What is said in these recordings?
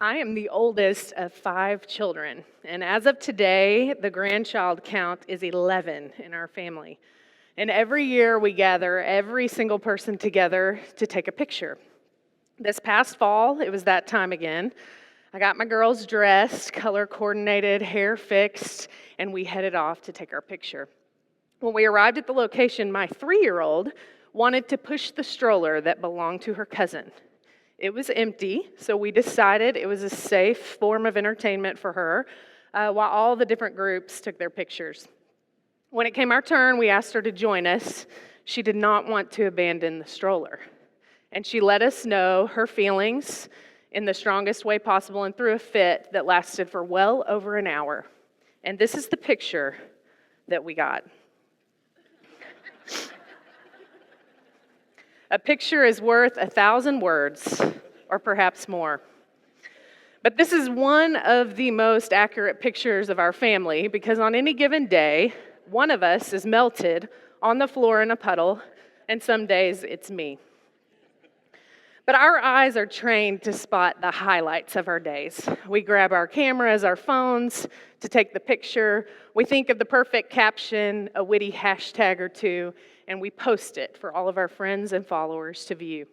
I am the oldest of 5 children, and as of today, the grandchild count is 11 in our family. And every year we gather every single person together to take a picture. This past fall, it was that time again. I got my girls dressed, color coordinated, hair fixed, and we headed off to take our picture. When we arrived at the location, my 3-year-old wanted to push the stroller that belonged to her cousin. It was empty, so we decided it was a safe form of entertainment for her while all the different groups took their pictures. When it came our turn, we asked her to join us. She did not want to abandon the stroller. And she let us know her feelings in the strongest way possible and threw a fit that lasted for well over an hour. And this is the picture that we got. A picture is worth 1,000 words, or perhaps more. But this is one of the most accurate pictures of our family because on any given day, one of us is melted on the floor in a puddle, and some days it's me. But our eyes are trained to spot the highlights of our days. We grab our cameras, our phones to take the picture. We think of the perfect caption, a witty hashtag or two, and we post it for all of our friends and followers to view.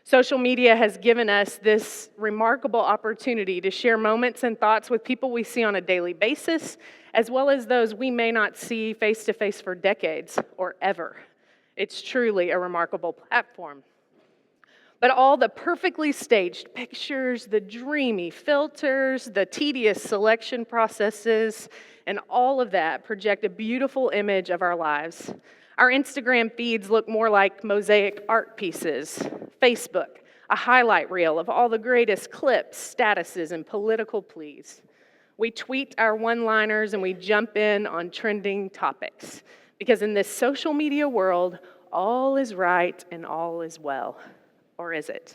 Social media has given us this remarkable opportunity to share moments and thoughts with people we see on a daily basis, as well as those we may not see face-to-face for decades or ever. It's truly a remarkable platform. But all the perfectly staged pictures, the dreamy filters, the tedious selection processes, and all of that project a beautiful image of our lives. Our Instagram feeds look more like mosaic art pieces. Facebook, a highlight reel of all the greatest clips, statuses, and political pleas. We tweet our one-liners and we jump in on trending topics. Because in this social media world, all is right and all is well. Or is it?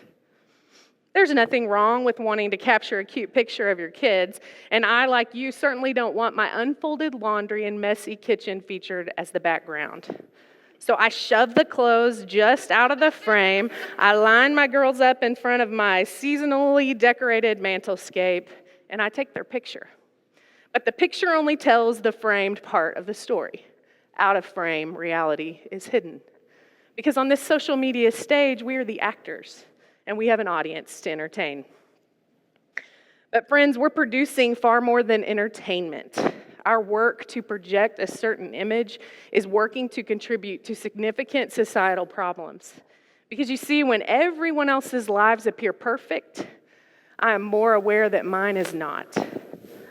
There's nothing wrong with wanting to capture a cute picture of your kids, and I, like you, certainly don't want my unfolded laundry and messy kitchen featured as the background. So I shove the clothes just out of the frame, I line my girls up in front of my seasonally decorated mantelscape, and I take their picture. But the picture only tells the framed part of the story. Out of frame, reality is hidden. Because on this social media stage, we are the actors, and we have an audience to entertain. But friends, we're producing far more than entertainment. Our work to project a certain image is working to contribute to significant societal problems. Because you see, when everyone else's lives appear perfect, I am more aware that mine is not.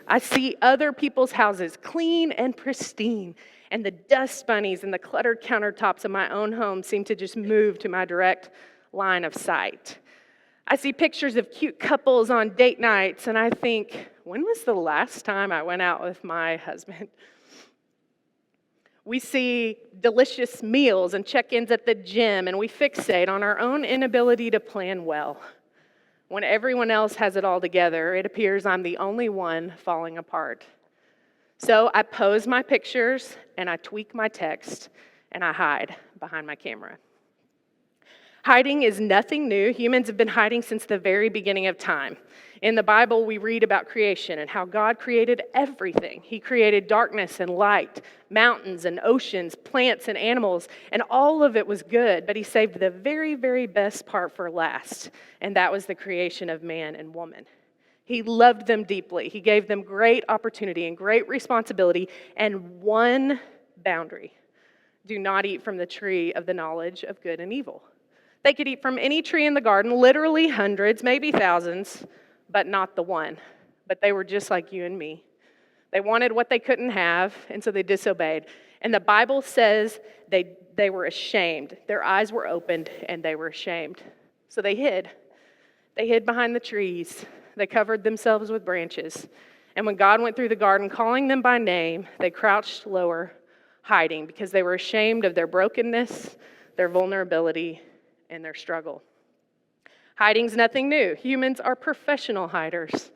I see other people's houses clean and pristine, and the dust bunnies and the cluttered countertops of my own home seem to just move to my direct line of sight. I see pictures of cute couples on date nights, and I think, when was the last time I went out with my husband? We see delicious meals and check-ins at the gym, and we fixate on our own inability to plan well. When everyone else has it all together, it appears I'm the only one falling apart. So I pose my pictures, and I tweak my text, and I hide behind my camera. Hiding is nothing new. Humans have been hiding since the very beginning of time. In the Bible, we read about creation and how God created everything. He created darkness and light, mountains and oceans, plants and animals, and all of it was good, but he saved the very, very best part for last, and that was the creation of man and woman. He loved them deeply. He gave them great opportunity and great responsibility and one boundary. Do not eat from the tree of the knowledge of good and evil. They could eat from any tree in the garden, literally hundreds, maybe thousands, but not the one. But they were just like you and me. They wanted what they couldn't have, and so they disobeyed. And the Bible says they were ashamed. Their eyes were opened, and they were ashamed. So they hid. They hid behind the trees. They covered themselves with branches. And when God went through the garden calling them by name, they crouched lower, hiding, because they were ashamed of their brokenness, their vulnerability, and their struggle. Hiding's nothing new. Humans are professional hiders.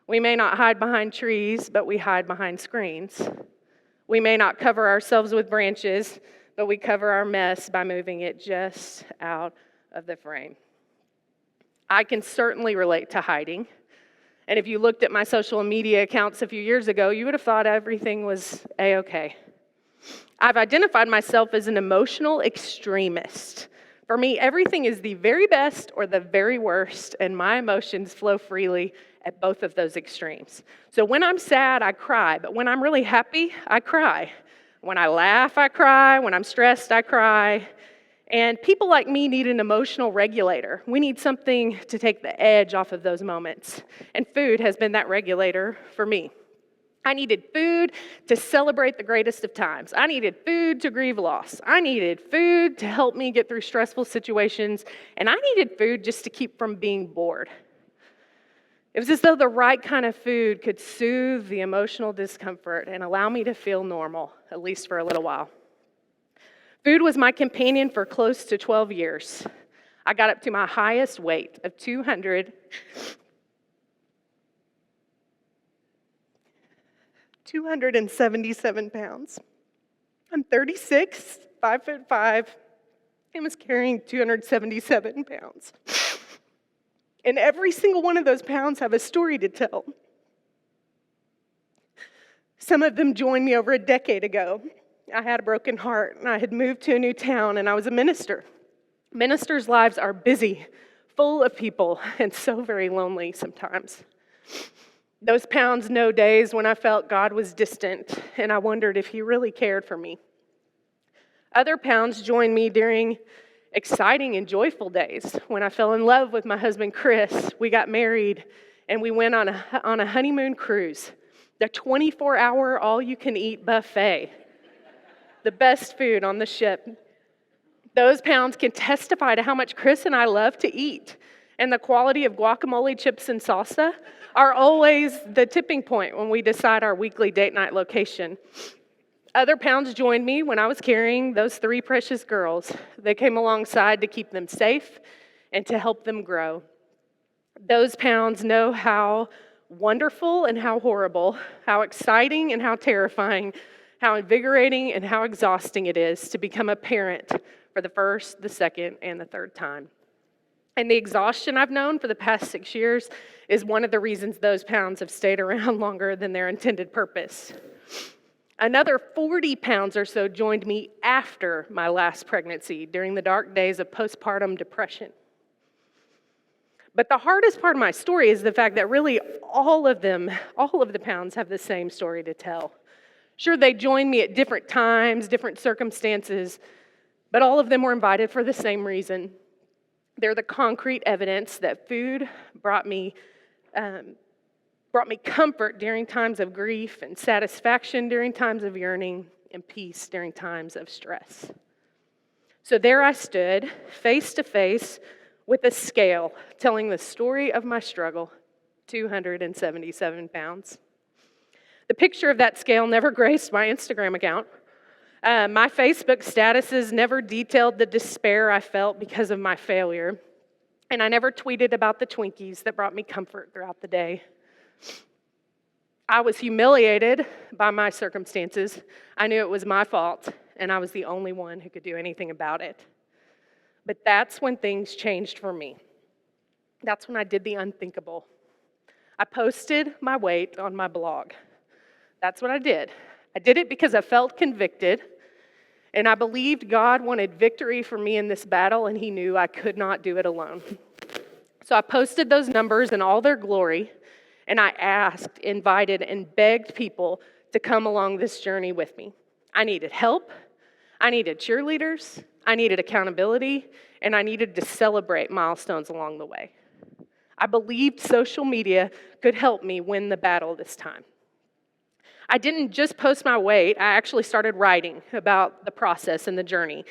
We may not hide behind trees, but we hide behind screens. We may not cover ourselves with branches, but we cover our mess by moving it just out of the frame. I can certainly relate to hiding. And if you looked at my social media accounts a few years ago, you would have thought everything was A-okay. I've identified myself as an emotional extremist. For me, everything is the very best or the very worst, and my emotions flow freely at both of those extremes. So when I'm sad, I cry, but when I'm really happy, I cry. When I laugh, I cry. When I'm stressed, I cry. And people like me need an emotional regulator. We need something to take the edge off of those moments. And food has been that regulator for me. I needed food to celebrate the greatest of times. I needed food to grieve loss. I needed food to help me get through stressful situations. And I needed food just to keep from being bored. It was as though the right kind of food could soothe the emotional discomfort and allow me to feel normal, at least for a little while. Food was my companion for close to 12 years. I got up to my highest weight of 277 pounds. I'm 36, 5'5", and was carrying 277 pounds. And every single one of those pounds have a story to tell. Some of them joined me over a decade ago. I had a broken heart, and I had moved to a new town, and I was a minister. Ministers' lives are busy, full of people, and so very lonely sometimes. Those pounds know days when I felt God was distant, and I wondered if He really cared for me. Other pounds joined me during exciting and joyful days when I fell in love with my husband, Chris. We got married, and we went on a honeymoon cruise, the 24-hour all-you-can-eat buffet. The best food on the ship. Those pounds can testify to how much Chris and I love to eat. And the quality of guacamole, chips, and salsa are always the tipping point when we decide our weekly date night location. Other pounds joined me when I was carrying those 3 precious girls. They came alongside to keep them safe and to help them grow. Those pounds know how wonderful and how horrible, how exciting and how terrifying, how invigorating and how exhausting it is to become a parent for the first, the second, and the third time. And the exhaustion I've known for the past 6 years is one of the reasons those pounds have stayed around longer than their intended purpose. Another 40 pounds or so joined me after my last pregnancy during the dark days of postpartum depression. But the hardest part of my story is the fact that really all of the pounds have the same story to tell. Sure, they joined me at different times, different circumstances, but all of them were invited for the same reason. They're the concrete evidence that food brought me comfort during times of grief and satisfaction during times of yearning and peace during times of stress. So there I stood, face to face with a scale telling the story of my struggle, 277 pounds. The picture of that scale never graced my Instagram account. My Facebook statuses never detailed the despair I felt because of my failure. And I never tweeted about the Twinkies that brought me comfort throughout the day. I was humiliated by my circumstances. I knew it was my fault, and I was the only one who could do anything about it. But that's when things changed for me. That's when I did the unthinkable. I posted my weight on my blog. That's what I did. I did it because I felt convicted, and I believed God wanted victory for me in this battle, and He knew I could not do it alone. So I posted those numbers in all their glory, and I asked, invited, and begged people to come along this journey with me. I needed help, I needed cheerleaders, I needed accountability, and I needed to celebrate milestones along the way. I believed social media could help me win the battle this time. I didn't just post my weight, I actually started writing about the process and the journey.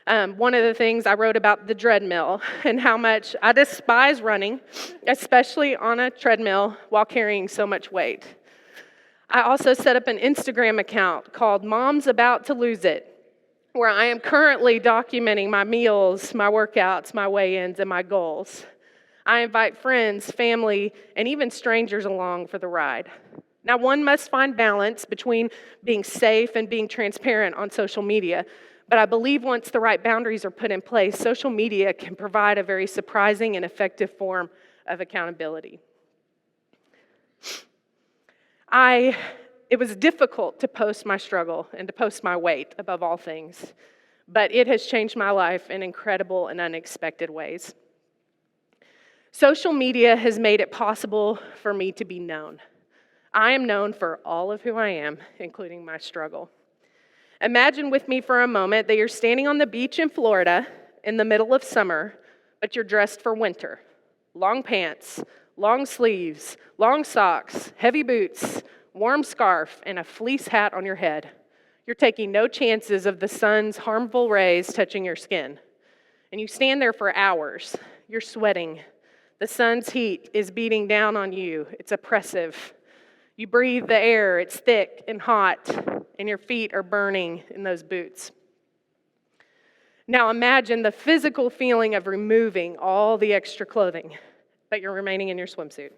One of the things I wrote about the treadmill and how much I despise running, especially on a treadmill while carrying so much weight. I also set up an Instagram account called Mom's About to Lose It, where I am currently documenting my meals, my workouts, my weigh-ins, and my goals. I invite friends, family, and even strangers along for the ride. Now, one must find balance between being safe and being transparent on social media, but I believe once the right boundaries are put in place, social media can provide a very surprising and effective form of accountability. It was difficult to post my struggle and to post my weight above all things, but it has changed my life in incredible and unexpected ways. Social media has made it possible for me to be known. I am known for all of who I am, including my struggle. Imagine with me for a moment that you're standing on the beach in Florida in the middle of summer, but you're dressed for winter. Long pants, long sleeves, long socks, heavy boots, warm scarf, and a fleece hat on your head. You're taking no chances of the sun's harmful rays touching your skin. And you stand there for hours. You're sweating. The sun's heat is beating down on you. It's oppressive. You breathe the air. It's thick and hot, and your feet are burning in those boots. Now imagine the physical feeling of removing all the extra clothing, but you're remaining in your swimsuit.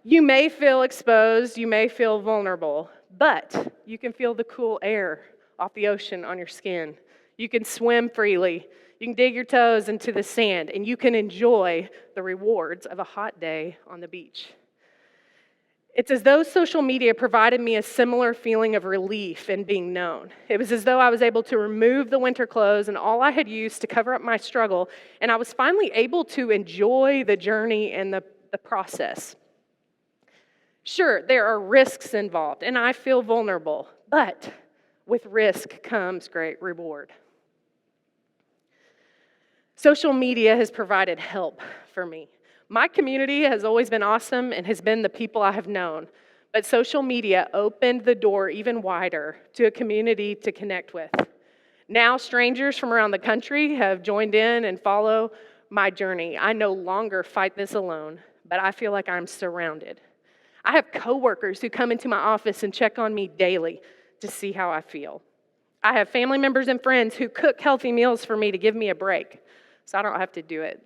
You may feel exposed, you may feel vulnerable, but you can feel the cool air off the ocean on your skin. You can swim freely. You can dig your toes into the sand, and you can enjoy the rewards of a hot day on the beach. It's as though social media provided me a similar feeling of relief in being known. It was as though I was able to remove the winter clothes and all I had used to cover up my struggle, and I was finally able to enjoy the journey and the process. Sure, there are risks involved, and I feel vulnerable, but with risk comes great reward. Social media has provided help for me. My community has always been awesome and has been the people I have known, but social media opened the door even wider to a community to connect with. Now strangers from around the country have joined in and follow my journey. I no longer fight this alone, but I feel like I'm surrounded. I have coworkers who come into my office and check on me daily to see how I feel. I have family members and friends who cook healthy meals for me to give me a break, so I don't have to do it.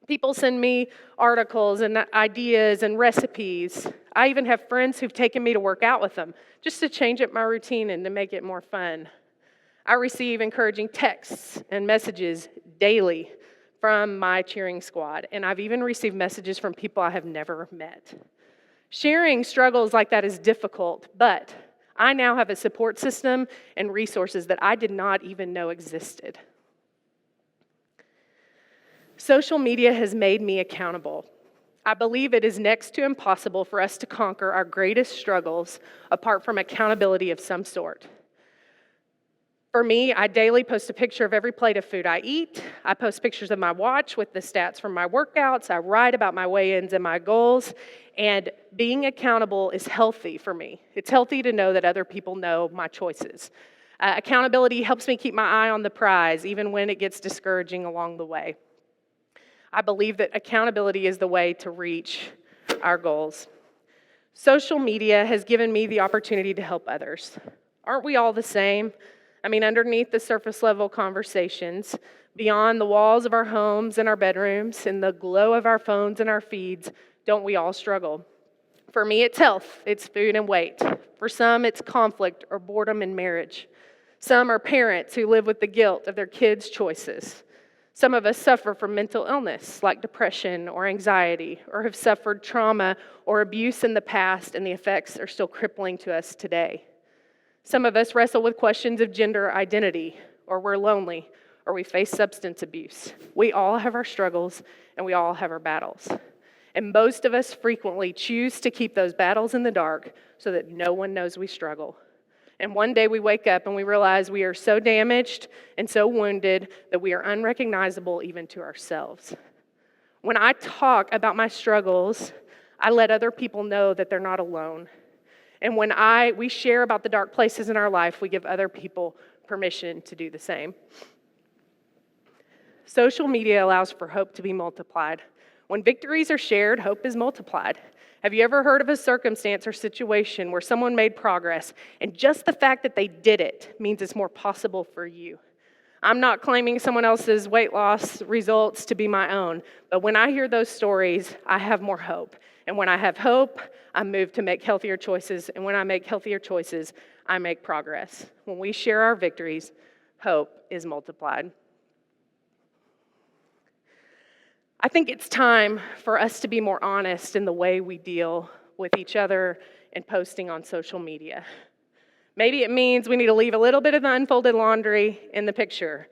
People send me articles and ideas and recipes. I even have friends who've taken me to work out with them just to change up my routine and to make it more fun. I receive encouraging texts and messages daily from my cheering squad, and I've even received messages from people I have never met. Sharing struggles like that is difficult, but I now have a support system and resources that I did not even know existed. Social media has made me accountable. I believe it is next to impossible for us to conquer our greatest struggles apart from accountability of some sort. For me, I daily post a picture of every plate of food I eat. I post pictures of my watch with the stats from my workouts. I write about my weigh-ins and my goals. And being accountable is healthy for me. It's healthy to know that other people know my choices. Accountability helps me keep my eye on the prize, even when it gets discouraging along the way. I believe that accountability is the way to reach our goals. Social media has given me the opportunity to help others. Aren't we all the same? I mean, underneath the surface level conversations, beyond the walls of our homes and our bedrooms, in the glow of our phones and our feeds, don't we all struggle? For me, it's health, it's food and weight. For some, it's conflict or boredom in marriage. Some are parents who live with the guilt of their kids' choices. Some of us suffer from mental illness like depression or anxiety, or have suffered trauma or abuse in the past, and the effects are still crippling to us today. Some of us wrestle with questions of gender identity, or we're lonely, or we face substance abuse. We all have our struggles, and we all have our battles. And most of us frequently choose to keep those battles in the dark so that no one knows we struggle. And one day we wake up and we realize we are so damaged and so wounded that we are unrecognizable even to ourselves. When I talk about my struggles, I let other people know that they're not alone. And when we share about the dark places in our life, we give other people permission to do the same. Social media allows for hope to be multiplied. When victories are shared, hope is multiplied. Have you ever heard of a circumstance or situation where someone made progress, and just the fact that they did it means it's more possible for you? I'm not claiming someone else's weight loss results to be my own, but when I hear those stories, I have more hope. And when I have hope, I move to make healthier choices, and when I make healthier choices, I make progress. When we share our victories, hope is multiplied. I think it's time for us to be more honest in the way we deal with each other and posting on social media. Maybe it means we need to leave a little bit of the unfolded laundry in the picture.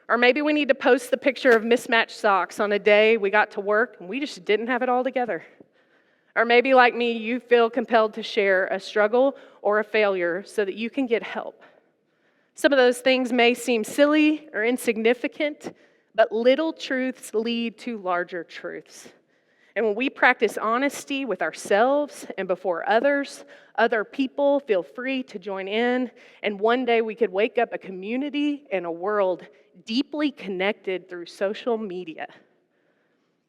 Or maybe we need to post the picture of mismatched socks on a day we got to work and we just didn't have it all together. Or maybe, like me, you feel compelled to share a struggle or a failure so that you can get help. Some of those things may seem silly or insignificant, but little truths lead to larger truths. And when we practice honesty with ourselves and before others, other people feel free to join in. And one day we could wake up a community and a world deeply connected through social media.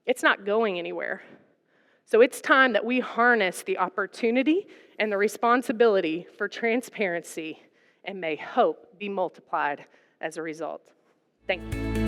It's not going anywhere. So it's time that we harness the opportunity and the responsibility for transparency, and may hope be multiplied as a result. Thank you.